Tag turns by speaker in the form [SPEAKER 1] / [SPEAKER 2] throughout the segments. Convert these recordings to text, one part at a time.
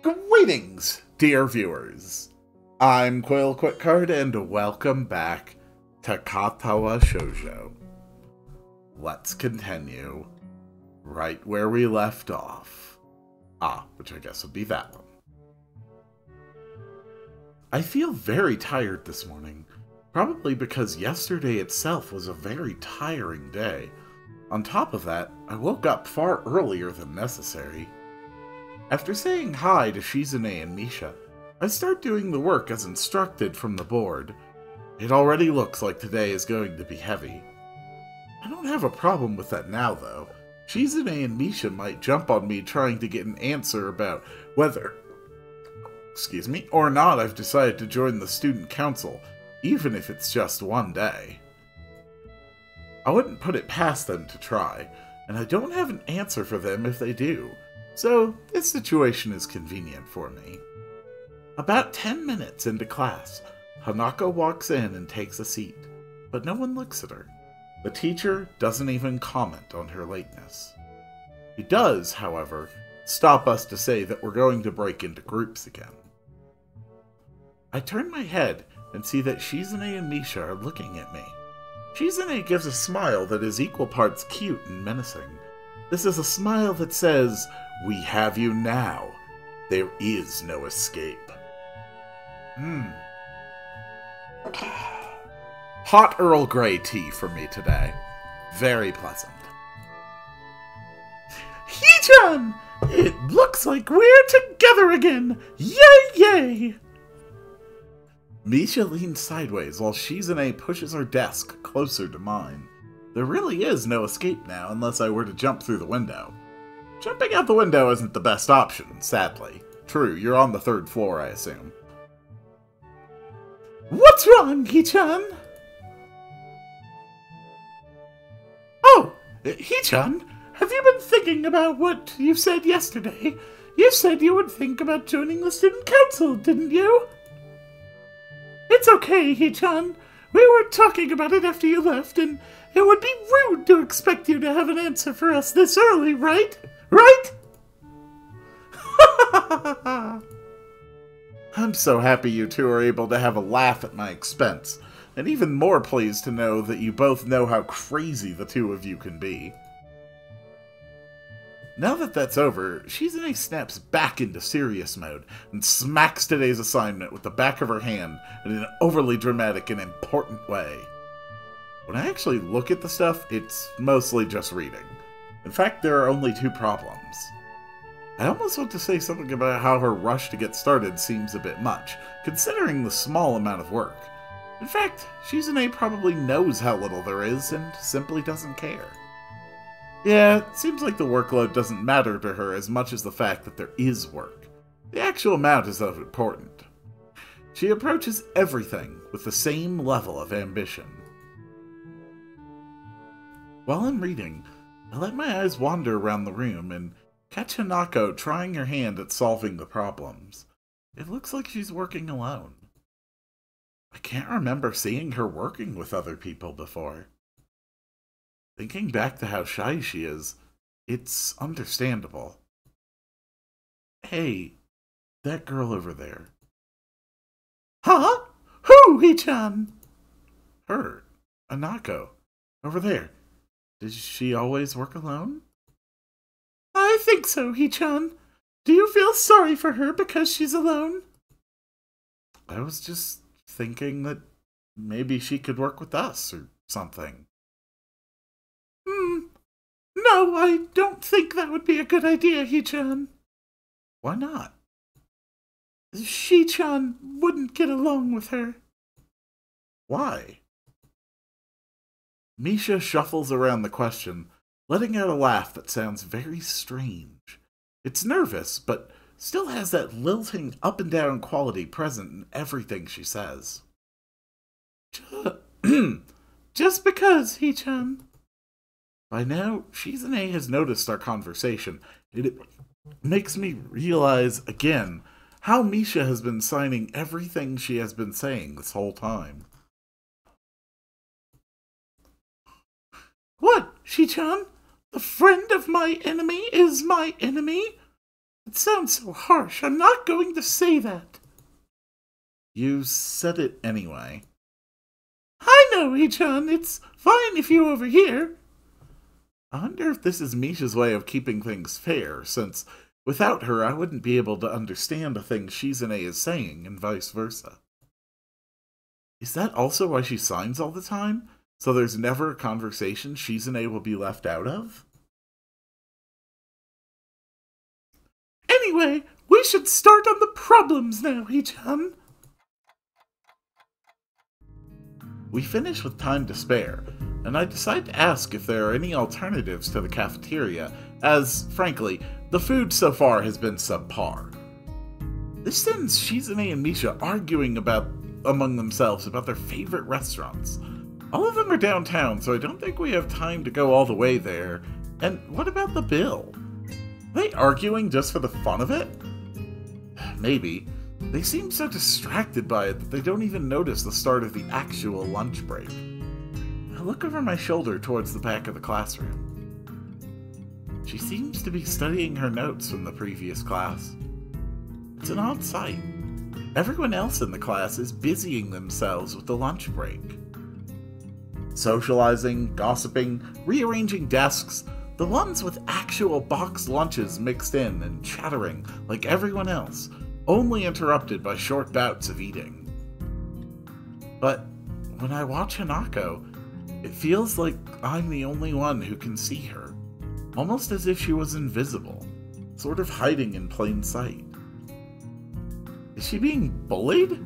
[SPEAKER 1] Greetings, dear viewers. I'm Quill Quickcard, and welcome back to Katawa Shoujo. Let's continue right where we left off. Which I guess would be that one. I feel very tired this morning, probably because yesterday itself was a very tiring day. On top of that, I woke up far earlier than necessary. After saying hi to Shizune and Misha, I start doing the work as instructed from the board. It already looks like today is going to be heavy. I don't have a problem with that now, though. Shizune and Misha might jump on me trying to get an answer about whether, or not I've decided to join the student council, even if it's just one day. I wouldn't put it past them to try, and I don't have an answer for them if they do. So, this situation is convenient for me. About 10 minutes into class, Hanako walks in and takes a seat, but no one looks at her. The teacher doesn't even comment on her lateness. He does, however, stop us to say that we're going to break into groups again. I turn my head and see that Shizune and Misha are looking at me. Shizune gives a smile that is equal parts cute and menacing. This is a smile that says, "We have you now. There is no escape." Hot Earl Grey tea for me today. Very pleasant. Hee-chan! It looks like we're together again! Yay, yay! Misha leans sideways while Shizune pushes her desk closer to mine. There really is no escape now unless I were to jump through the window. Jumping out the window isn't the best option, sadly. True, you're on the 3rd floor, I assume. What's wrong, Hee-chan? Oh, Hee-chan, have you been thinking about what you said yesterday? You said you would think about joining the student council, didn't you? It's okay, Hee-chan. We were talking about it after you left, and it would be rude to expect you to have an answer for us this early, right? Right? I'm so happy you two are able to have a laugh at my expense, and even more pleased to know that you both know how crazy the two of you can be. Now that that's over, Shizune snaps back into serious mode and smacks today's assignment with the back of her hand in an overly dramatic and important way. When I actually look at the stuff, it's mostly just reading. In fact, there are only 2 problems. I almost want to say something about how her rush to get started seems a bit much, considering the small amount of work. In fact, Shizune probably knows how little there is and simply doesn't care. Yeah, it seems like the workload doesn't matter to her as much as the fact that there is work. The actual amount is unimportant. She approaches everything with the same level of ambition. While I'm reading, I let my eyes wander around the room and catch Hanako trying her hand at solving the problems. It looks like she's working alone. I can't remember seeing her working with other people before. Thinking back to how shy she is, it's understandable. Hey, that girl over there. Huh? Who, Hee-chan? Her, Hanako, over there. Does she always work alone? I think so, Hee-chan. Do you feel sorry for her because she's alone? I was just thinking that maybe she could work with us or something. No, I don't think that would be a good idea, Hee-chan. Why not? Shi-chan wouldn't get along with her. Why? Misha shuffles around the question, letting out a laugh that sounds very strange. It's nervous, but still has that lilting up and down quality present in everything she says. Just because, Hee-chan. By now, Shizune has noticed our conversation, and it makes me realize again how Misha has been signing everything she has been saying this whole time. What, Shi-chan? The friend of my enemy is my enemy? It sounds so harsh. I'm not going to say that. You said it anyway. I know, Ichan. It's fine if you overhear. I wonder if this is Misha's way of keeping things fair, since without her I wouldn't be able to understand a thing Shizune is saying, and vice versa. Is that also why she signs all the time? So there's never a conversation Shizune will be left out of? Anyway, we should start on the problems now, Ichan. We finish with time to spare, and I decide to ask if there are any alternatives to the cafeteria, as, frankly, the food so far has been subpar. This sends Shizune and Misha arguing among themselves about their favorite restaurants. All of them are downtown, so I don't think we have time to go all the way there. And what about the bill? Are they arguing just for the fun of it? Maybe. They seem so distracted by it that they don't even notice the start of the actual lunch break. I look over my shoulder towards the back of the classroom. She seems to be studying her notes from the previous class. It's an odd sight. Everyone else in the class is busying themselves with the lunch break. Socializing, gossiping, rearranging desks, the ones with actual boxed lunches mixed in and chattering like everyone else, only interrupted by short bouts of eating. But when I watch Hanako, it feels like I'm the only one who can see her, almost as if she was invisible, sort of hiding in plain sight. Is she being bullied?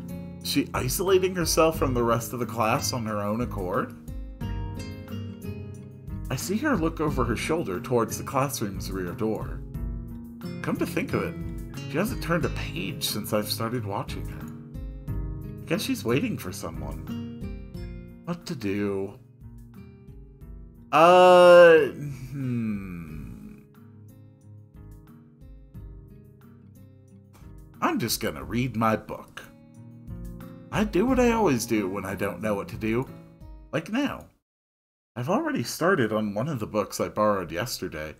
[SPEAKER 1] Is she isolating herself from the rest of the class on her own accord? I see her look over her shoulder towards the classroom's rear door. Come to think of it, she hasn't turned a page since I've started watching her. I guess she's waiting for someone. What to do? I'm just gonna read my book. I do what I always do when I don't know what to do. Like now. I've already started on one of the books I borrowed yesterday,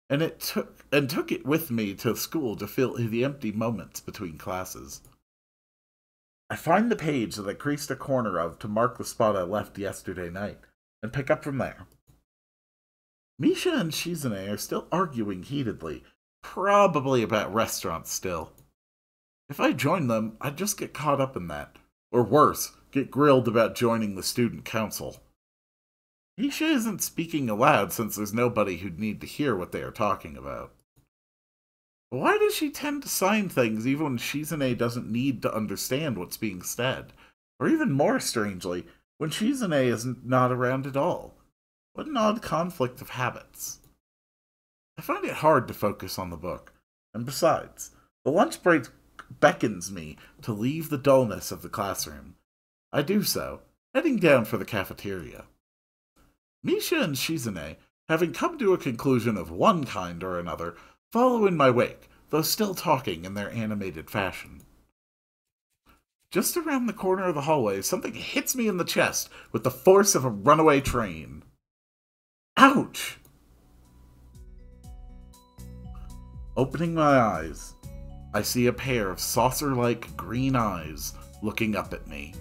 [SPEAKER 1] and took it with me to school to fill the empty moments between classes. I find the page that I creased a corner of to mark the spot I left yesterday night, and pick up from there. Misha and Shizune are still arguing heatedly, probably about restaurants still. If I joined them, I'd just get caught up in that, or worse, get grilled about joining the student council. Misha isn't speaking aloud since there's nobody who'd need to hear what they are talking about. Why does she tend to sign things even when Shizune doesn't need to understand what's being said? Or even more strangely, when Shizune is not around at all? What an odd conflict of habits. I find it hard to focus on the book, and besides, the lunch break beckons me to leave the dullness of the classroom. I do so, heading down for the cafeteria. Misha and Shizune, having come to a conclusion of one kind or another, follow in my wake, though still talking in their animated fashion. Just around the corner of the hallway, something hits me in the chest with the force of a runaway train. Ouch! Opening my eyes, I see a pair of saucer-like green eyes looking up at me.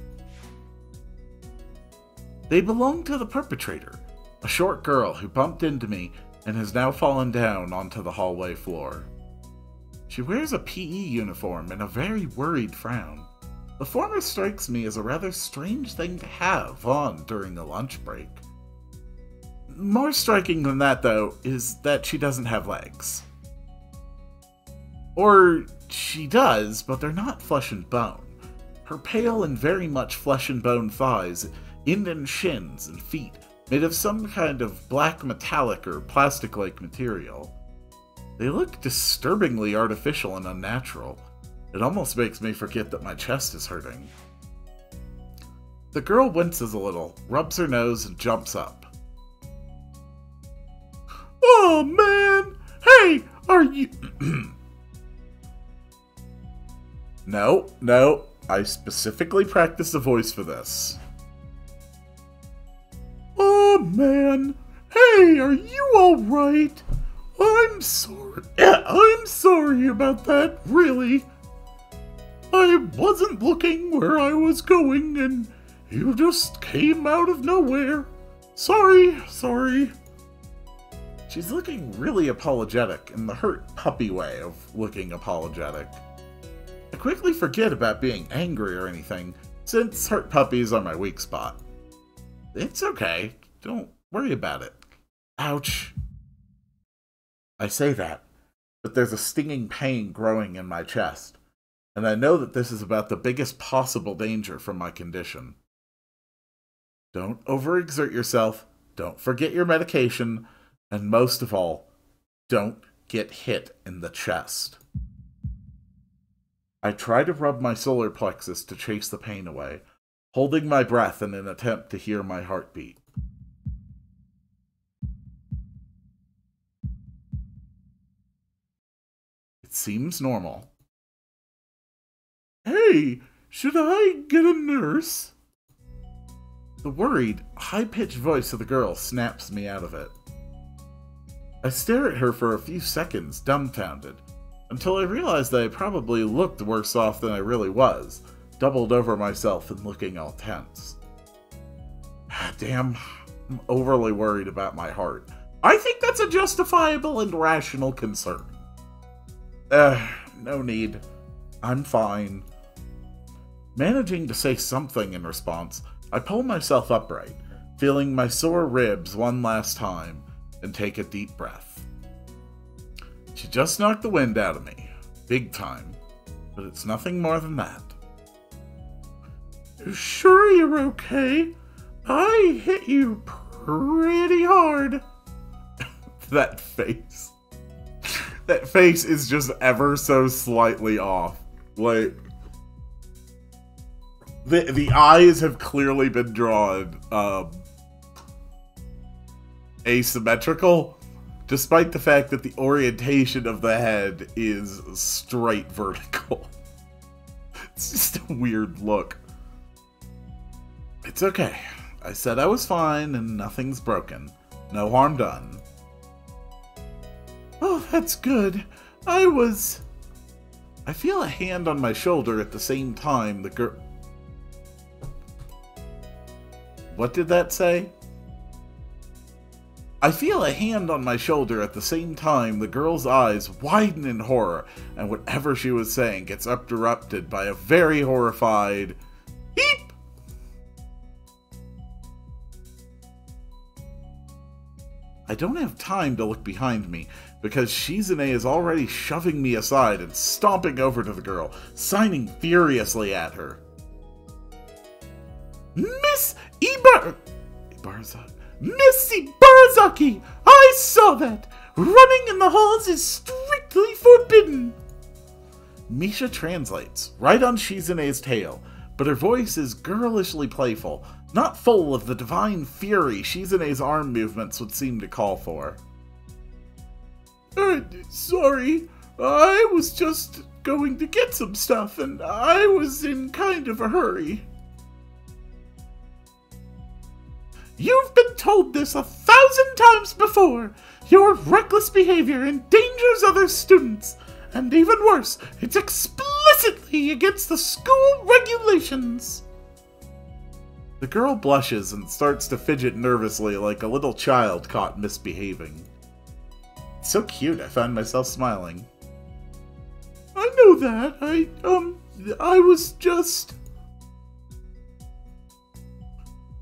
[SPEAKER 1] They belong to the perpetrator, a short girl who bumped into me and has now fallen down onto the hallway floor. She wears a PE uniform and a very worried frown. The former strikes me as a rather strange thing to have on during a lunch break. More striking than that, though, is that she doesn't have legs. Or she does, but they're not flesh and bone. Her pale and very much flesh and bone thighs end in shins and feet made of some kind of black metallic or plastic-like material. They look disturbingly artificial and unnatural. It almost makes me forget that my chest is hurting. The girl winces a little, rubs her nose, and jumps up. Oh, man! Hey, are you... No, I specifically practiced a voice for this. Oh, man! Hey, are you alright? I'm sorry. I'm sorry about that, really. I wasn't looking where I was going, and you just came out of nowhere. Sorry. She's looking really apologetic in the hurt puppy way of looking apologetic. I quickly forget about being angry or anything, since hurt puppies are my weak spot. It's okay. Don't worry about it. Ouch. I say that, but there's a stinging pain growing in my chest, and I know that this is about the biggest possible danger from my condition. Don't overexert yourself, don't forget your medication, and most of all, don't get hit in the chest. I try to rub my solar plexus to chase the pain away, holding my breath in an attempt to hear my heartbeat. It seems normal. Hey, should I get a nurse? The worried, high-pitched voice of the girl snaps me out of it. I stare at her for a few seconds, dumbfounded, until I realize that I probably looked worse off than I really was, doubled over myself and looking all tense. Damn, I'm overly worried about my heart. I think that's a justifiable and rational concern. No need. I'm fine. Managing to say something in response, I pull myself upright, feeling my sore ribs one last time, and take a deep breath. She just knocked the wind out of me. Big time. But it's nothing more than that. You sure you're okay? I hit you pretty hard. That face. That face is just ever so slightly off. Like, the eyes have clearly been drawn asymmetrical, despite the fact that the orientation of the head is straight vertical. It's just a weird look. It's okay. I said I was fine and nothing's broken. No harm done. Oh, that's good. I feel a hand on my shoulder at the same time the girl... What did that say? I feel a hand on my shoulder at the same time the girl's eyes widen in horror, and whatever she was saying gets interrupted by a very horrified beep! I don't have time to look behind me, because Shizune is already shoving me aside and stomping over to the girl, signing furiously at her. Miss Missy Barazaki! I saw that! Running in the halls is strictly forbidden! Misha translates, right on Shizune's tail, but her voice is girlishly playful, not full of the divine fury Shizune's arm movements would seem to call for. Sorry, I was just going to get some stuff, and I was in kind of a hurry. You've been told this 1,000 times before! Your reckless behavior endangers other students, and even worse, it's explicitly against the school regulations! The girl blushes and starts to fidget nervously like a little child caught misbehaving. It's so cute, I find myself smiling. I know that, I was just...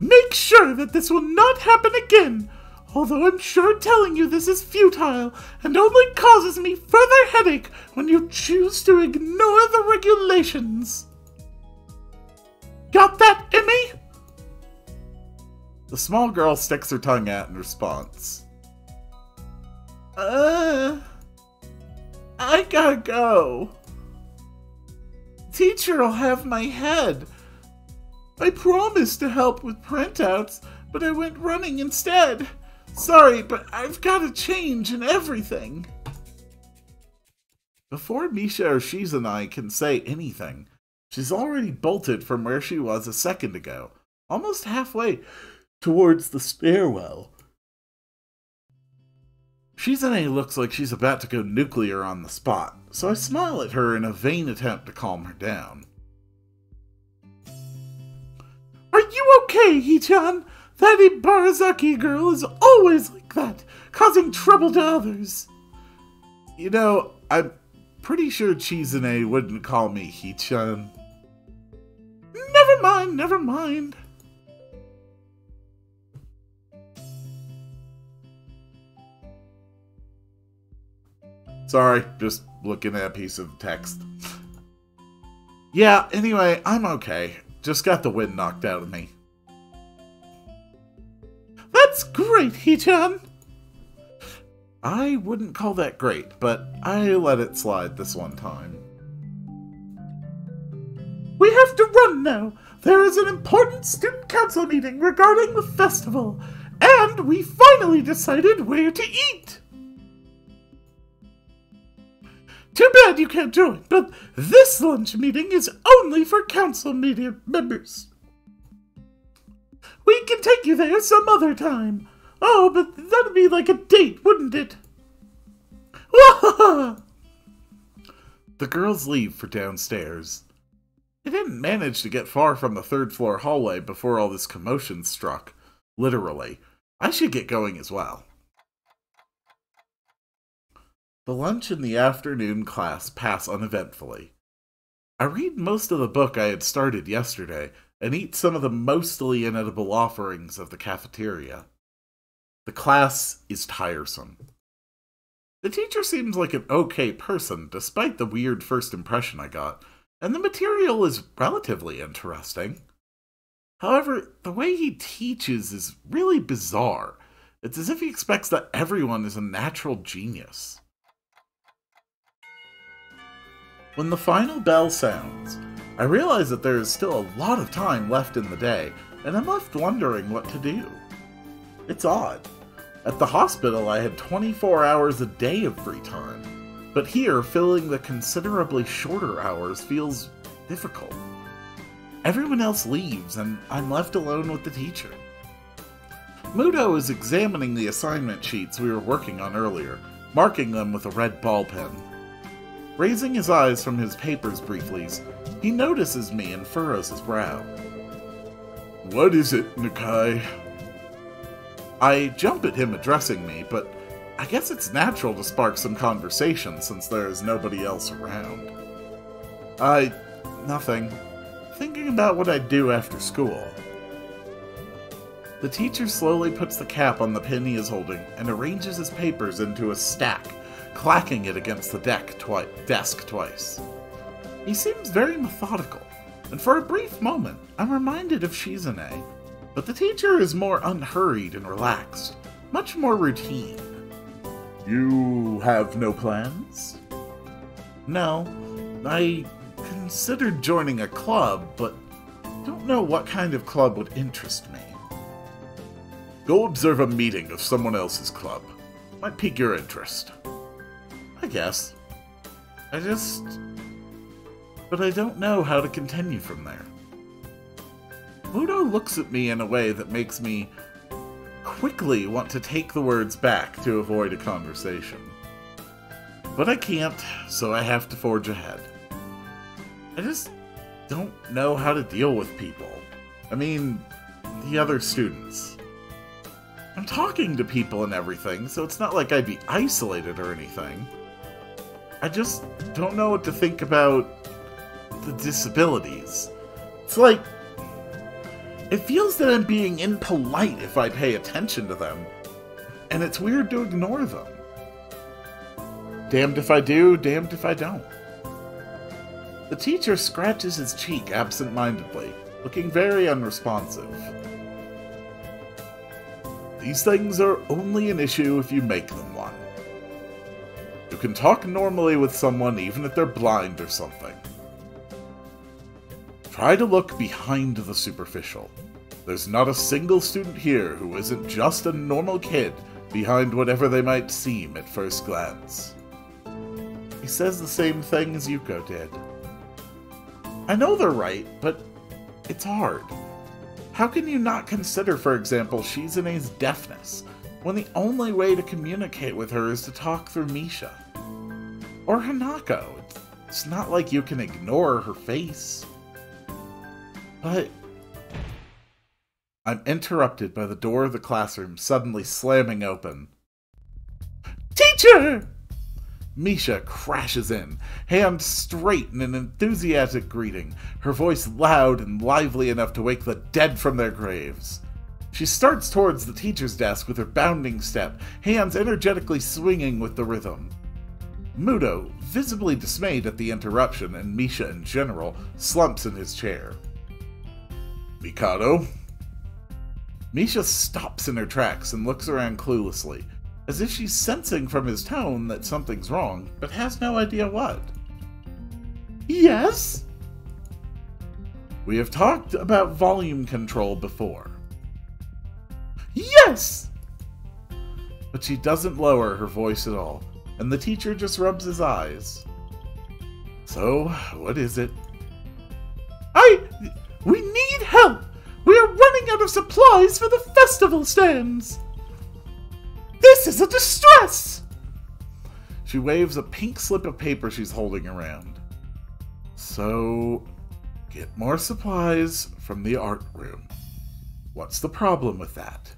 [SPEAKER 1] Make sure that this will not happen again, although I'm sure telling you this is futile and only causes me further headache when you choose to ignore the regulations. Got that, Emmy? The small girl sticks her tongue out in response. I gotta go. Teacher'll have my head. I promised to help with printouts, but I went running instead. Sorry, but I've got to change and everything. Before Misha or Shizune can say anything, she's already bolted from where she was a second ago, almost halfway towards the stairwell. Shizune looks like she's about to go nuclear on the spot, so I smile at her in a vain attempt to calm her down. Are you okay, Hee-chan? That Ibarazaki girl is always like that, causing trouble to others. You know, I'm pretty sure Chizune wouldn't call me Hee-chan. Never mind, never mind. Sorry, just looking at a piece of text. Yeah, anyway, I'm okay. Just got the wind knocked out of me. That's great, Hee-chan! I wouldn't call that great, but I let it slide this one time. We have to run now! There is an important student council meeting regarding the festival, and we finally decided where to eat! Too bad you can't join, but this lunch meeting is only for council meeting members. We can take you there some other time. Oh, but that'd be like a date, wouldn't it? The girls leave for downstairs. They didn't manage to get far from the third-floor hallway before all this commotion struck. Literally. I should get going as well. The lunch and the afternoon class pass uneventfully. I read most of the book I had started yesterday, and eat some of the mostly inedible offerings of the cafeteria. The class is tiresome. The teacher seems like an okay person, despite the weird first impression I got, and the material is relatively interesting. However, the way he teaches is really bizarre. It's as if he expects that everyone is a natural genius. When the final bell sounds, I realize that there is still a lot of time left in the day, and I'm left wondering what to do. It's odd. At the hospital, I had 24 hours a day of free time, but here, filling the considerably shorter hours feels difficult. Everyone else leaves, and I'm left alone with the teacher. Muto is examining the assignment sheets we were working on earlier, marking them with a red ball pen. Raising his eyes from his papers briefly, he notices me and furrows his brow. What is it, Nakai? I jump at him addressing me, but I guess it's natural to spark some conversation since there is nobody else around. Nothing. Thinking about what I'd do after school. The teacher slowly puts the cap on the pen he is holding and arranges his papers into a stack, clacking it against the desk twice. He seems very methodical, and for a brief moment, I'm reminded of Shizune, but the teacher is more unhurried and relaxed, much more routine. You have no plans? No, I considered joining a club, but don't know what kind of club would interest me. Go observe a meeting of someone else's club. Might pique your interest. I guess. But I don't know how to continue from there. Muto looks at me in a way that makes me quickly want to take the words back to avoid a conversation. But I can't, so I have to forge ahead. I just don't know how to deal with people. I mean, the other students. I'm talking to people and everything, so it's not like I'd be isolated or anything. I just don't know what to think about the disabilities. It's like, it feels that I'm being impolite if I pay attention to them, and it's weird to ignore them. Damned if I do, damned if I don't. The teacher scratches his cheek absent-mindedly, looking very unresponsive. These things are only an issue if you make them one. You can talk normally with someone even if they're blind or something. Try to look behind the superficial. There's not a single student here who isn't just a normal kid behind whatever they might seem at first glance. He says the same thing as Yuko did. I know they're right, but it's hard. How can you not consider, for example, Shizune's deafness? when the only way to communicate with her is to talk through Misha. Or Hanako. It's not like you can ignore her face. But I'm interrupted by the door of the classroom suddenly slamming open. Teacher! Misha crashes in, hand straight in an enthusiastic greeting, her voice loud and lively enough to wake the dead from their graves. She starts towards the teacher's desk with her bounding step, hands energetically swinging with the rhythm. Muto, visibly dismayed at the interruption and Misha in general, slumps in his chair. Mikado? Misha stops in her tracks and looks around cluelessly, as if she's sensing from his tone that something's wrong, but has no idea what. Yes? We have talked about volume control before. Yes! But she doesn't lower her voice at all, and the teacher just rubs his eyes. So, what is it? We need help! We are running out of supplies for the festival stands! This is a distress! She waves a pink slip of paper she's holding around. So, get more supplies from the art room. What's the problem with that?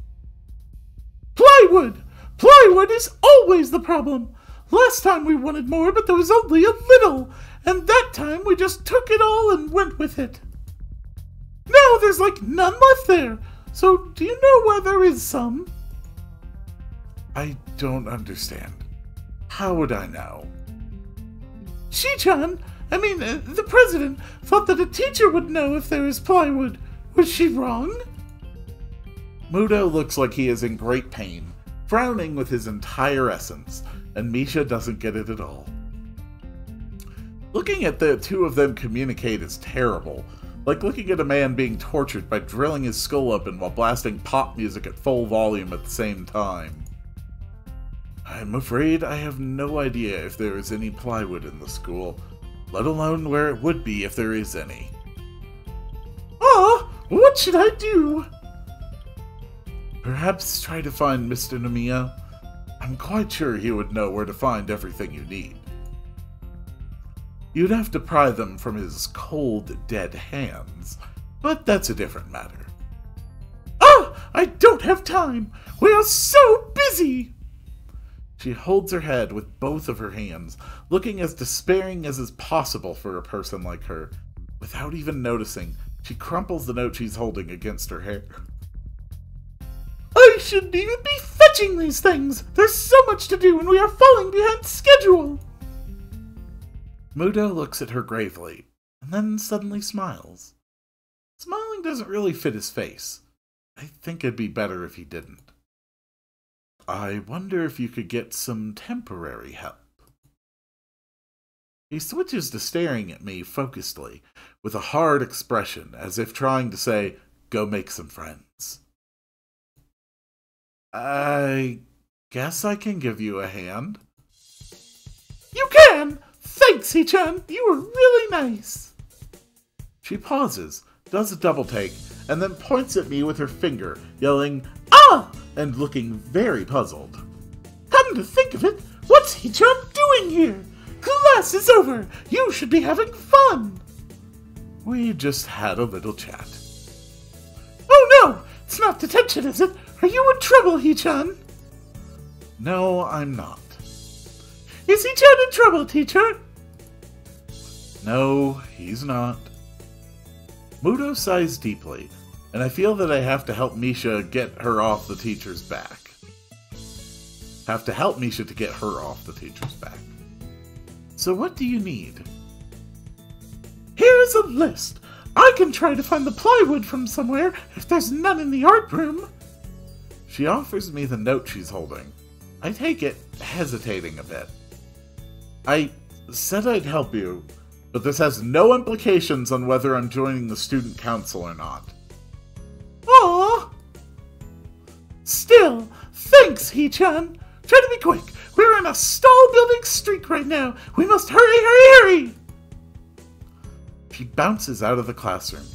[SPEAKER 1] Plywood! Plywood is always the problem! Last time we wanted more, but there was only a little, and that time we just took it all and went with it. Now there's like none left there, so do you know where there is some? I don't understand. How would I know? Shi-chan, the president, thought that a teacher would know if there is plywood. Was she wrong? Muto looks like he is in great pain, frowning with his entire essence, and Misha doesn't get it at all. Looking at the two of them communicate is terrible, like looking at a man being tortured by drilling his skull open while blasting pop music at full volume at the same time. I'm afraid I have no idea if there is any plywood in the school, let alone where it would be if there is any. What should I do? Perhaps try to find Mr. Nomiya. I'm quite sure he would know where to find everything you need. You'd have to pry them from his cold, dead hands, but that's a different matter. I don't have time! We are so busy! She holds her head with both of her hands, looking as despairing as is possible for a person like her. Without even noticing, she crumples the note she's holding against her hair. I shouldn't even be fetching these things! There's so much to do and we are falling behind schedule! Muto looks at her gravely, and then suddenly smiles. Smiling doesn't really fit his face. I think it'd be better if he didn't. I wonder if you could get some temporary help. He switches to staring at me focusedly, with a hard expression, as if trying to say, go make some friends. I guess I can give you a hand. You can! Thanks, Hee-chan! You were really nice! She pauses, does a double take, and then points at me with her finger, yelling, Ah! And looking very puzzled. Come to think of it, what's Hee-chan doing here? Class is over! You should be having fun! We just had a little chat. Oh no! It's not detention, is it? Are you in trouble, Hee-chan? No, I'm not. Is Hee-chan in trouble, teacher? No, he's not. Muto sighs deeply, and I feel that I have to help Misha get her off the teacher's back. Have to help Misha to get her off the teacher's back. So what do you need? Here's a list. I can try to find the plywood from somewhere if there's none in the art room. She offers me the note she's holding. I take it, hesitating a bit. I said I'd help you, but this has no implications on whether I'm joining the student council or not. Aww! Still, thanks, Hee-chan. Try to be quick. We're in a stall building streak right now. We must hurry, hurry, hurry! She bounces out of the classroom,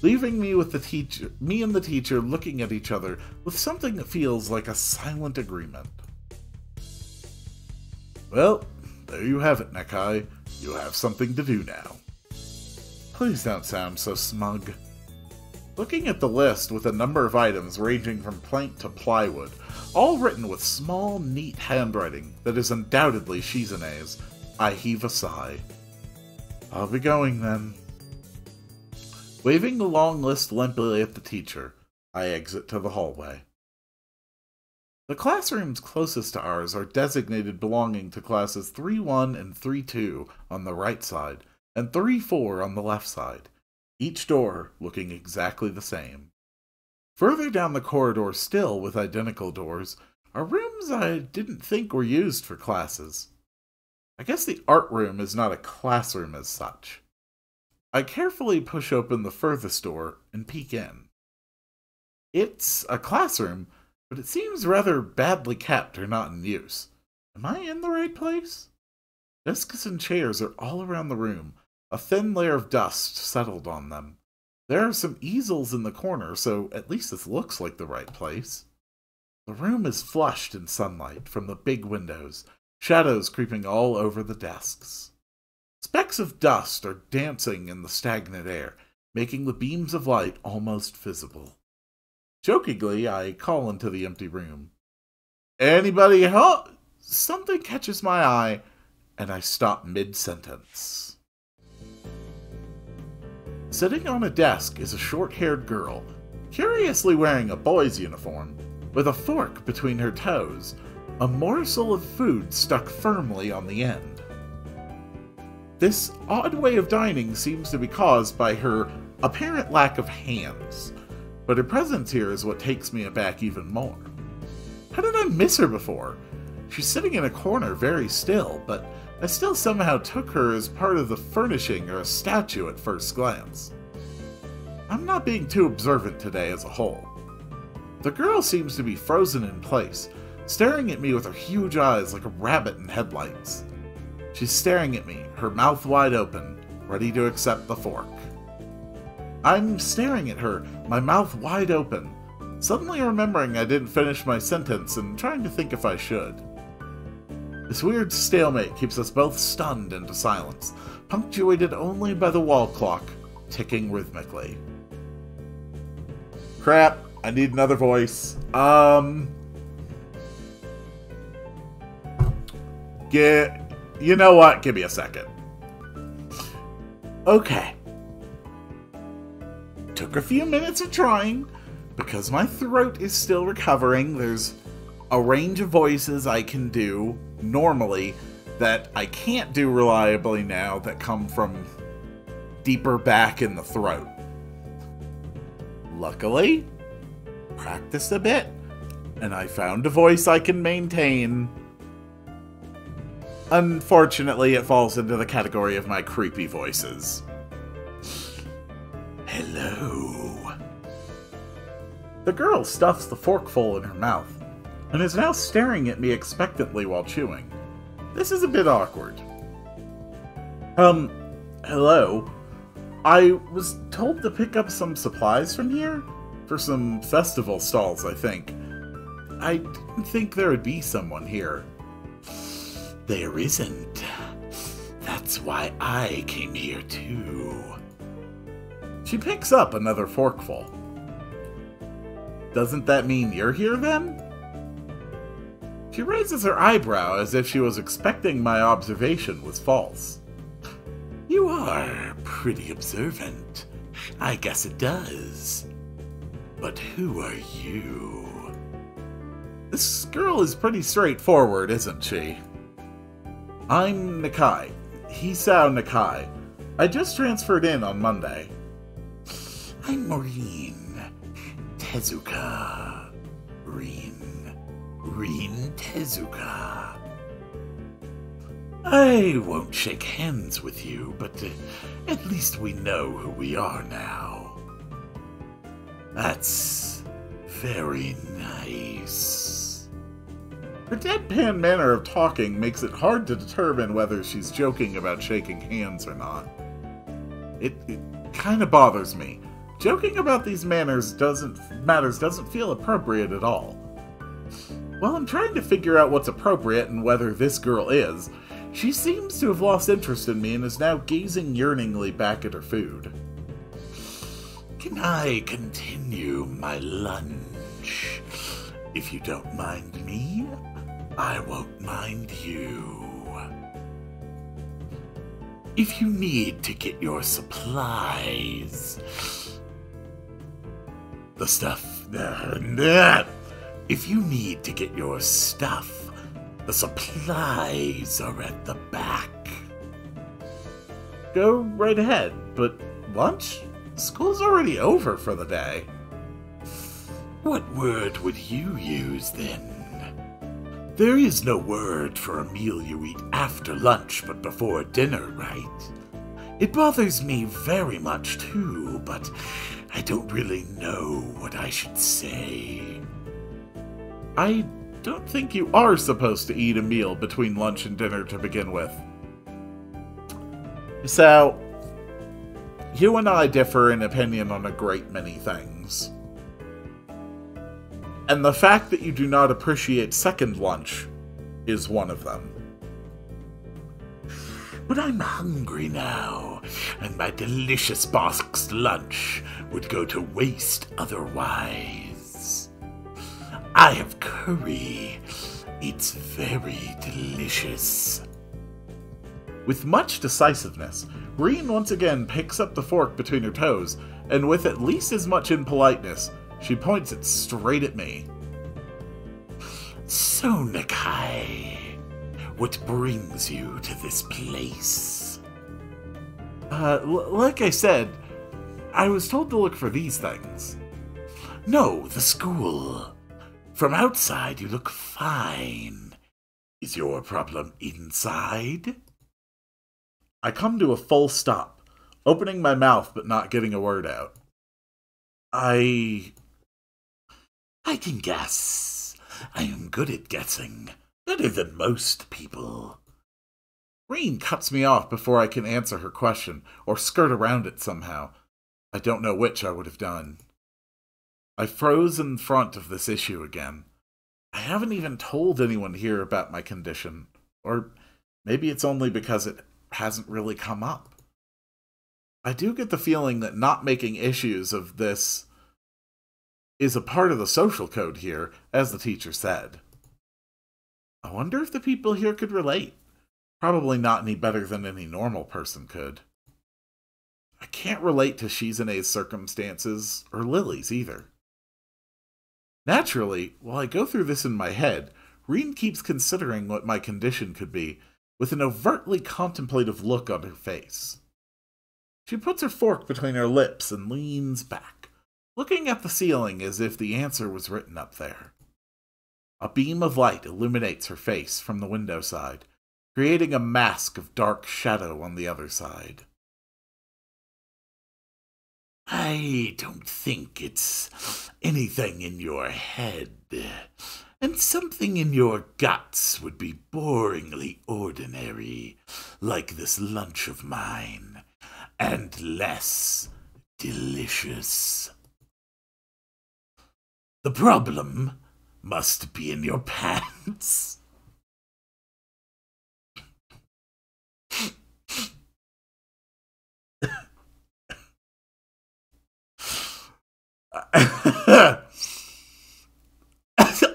[SPEAKER 1] leaving me and the teacher looking at each other with something that feels like a silent agreement. Well, there you have it, Nekai. You have something to do now. Please don't sound so smug. Looking at the list with a number of items ranging from plank to plywood, all written with small, neat handwriting that is undoubtedly Shizune's, I heave a sigh. I'll be going then. Waving the long list limply at the teacher, I exit to the hallway. The classrooms closest to ours are designated belonging to classes 3-1 and 3-2 on the right side, and 3-4 on the left side, each door looking exactly the same. Further down the corridor still, with identical doors, are rooms I didn't think were used for classes. I guess the art room is not a classroom as such. I carefully push open the furthest door and peek in. It's a classroom, but it seems rather badly kept or not in use. Am I in the right place? Desks and chairs are all around the room, a thin layer of dust settled on them. There are some easels in the corner, so at least this looks like the right place. The room is flushed in sunlight from the big windows, shadows creeping all over the desks. Specks of dust are dancing in the stagnant air, making the beams of light almost visible. Jokingly, I call into the empty room. Anybody home? Something catches my eye, and I stop mid-sentence. Sitting on a desk is a short-haired girl, curiously wearing a boy's uniform, with a fork between her toes, a morsel of food stuck firmly on the end. This odd way of dining seems to be caused by her apparent lack of hands, but her presence here is what takes me aback even more. How did I miss her before? She's sitting in a corner very still, but I still somehow took her as part of the furnishing or a statue at first glance. I'm not being too observant today as a whole. The girl seems to be frozen in place, staring at me with her huge eyes like a rabbit in headlights. She's staring at me, her mouth wide open, ready to accept the fork. I'm staring at her, my mouth wide open, suddenly remembering I didn't finish my sentence and trying to think if I should. This weird stalemate keeps us both stunned into silence, punctuated only by the wall clock ticking rhythmically. Crap, I need another voice. You know what? Give me a second. Okay. Took a few minutes of trying. Because my throat is still recovering, there's a range of voices I can do normally that I can't do reliably now that come from deeper back in the throat. Luckily, practiced a bit, and I found a voice I can maintain. Unfortunately, it falls into the category of my creepy voices. Hello. The girl stuffs the forkful in her mouth, and is now staring at me expectantly while chewing. This is a bit awkward. Hello. I was told to pick up some supplies from here? For some festival stalls, I think. I didn't think there would be someone here. There isn't. That's why I came here too. She picks up another forkful. Doesn't that mean you're here then? She raises her eyebrow as if she was expecting my observation was false. You are pretty observant. I guess it does. But who are you? This girl is pretty straightforward, isn't she? I'm Nakai. Hisao Nakai. I just transferred in on Monday. I'm Maureen. Tezuka. Reen Tezuka. I won't shake hands with you, but at least we know who we are now. That's very nice. Her deadpan manner of talking makes it hard to determine whether she's joking about shaking hands or not. It kind of bothers me. joking about these matters doesn't feel appropriate at all. While I'm trying to figure out what's appropriate and whether this girl is, she seems to have lost interest in me and is now gazing yearningly back at her food. Can I continue my lunch? If you don't mind me, I won't mind you. If you need to get your supplies, if you need to get your stuff, the supplies are at the back. Go right ahead, but lunch? School's already over for the day. What word would you use then? There is no word for a meal you eat after lunch but before dinner, right? It bothers me very much too, but I don't really know what I should say. I don't think you are supposed to eat a meal between lunch and dinner to begin with. So, you and I differ in opinion on a great many things. And the fact that you do not appreciate second lunch is one of them. But I'm hungry now, and my delicious boxed lunch would go to waste otherwise. I have curry. It's very delicious. With much decisiveness, Breen once again picks up the fork between her toes, and with at least as much impoliteness, she points it straight at me. So, Nakai, what brings you to this place? Like I said, I was told to look for these things. No, the school. From outside, you look fine. Is your problem inside? I come to a full stop, opening my mouth but not getting a word out. I can guess. I am good at guessing. Better than most people. Reen cuts me off before I can answer her question, or skirt around it somehow. I don't know which I would have done. I froze in front of this issue again. I haven't even told anyone here about my condition, or maybe it's only because it hasn't really come up. I do get the feeling that not making issues of this is a part of the social code here, as the teacher said. I wonder if the people here could relate. Probably not any better than any normal person could. I can't relate to Shizune's circumstances, or Lily's either. Naturally, while I go through this in my head, Reen keeps considering what my condition could be, with an overtly contemplative look on her face. She puts her fork between her lips and leans back, looking at the ceiling as if the answer was written up there. A beam of light illuminates her face from the window side, creating a mask of dark shadow on the other side. I don't think it's anything in your head, and something in your guts would be boringly ordinary, like this lunch of mine, and less delicious. The problem must be in your pants.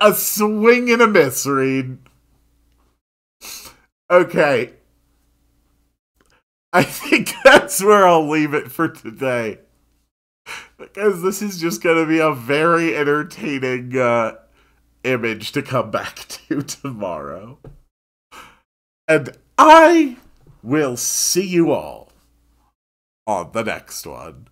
[SPEAKER 1] A swing and a miss, Reed. Okay. I think that's where I'll leave it for today. Because this is just going to be a very entertaining image to come back to tomorrow. And I will see you all on the next one.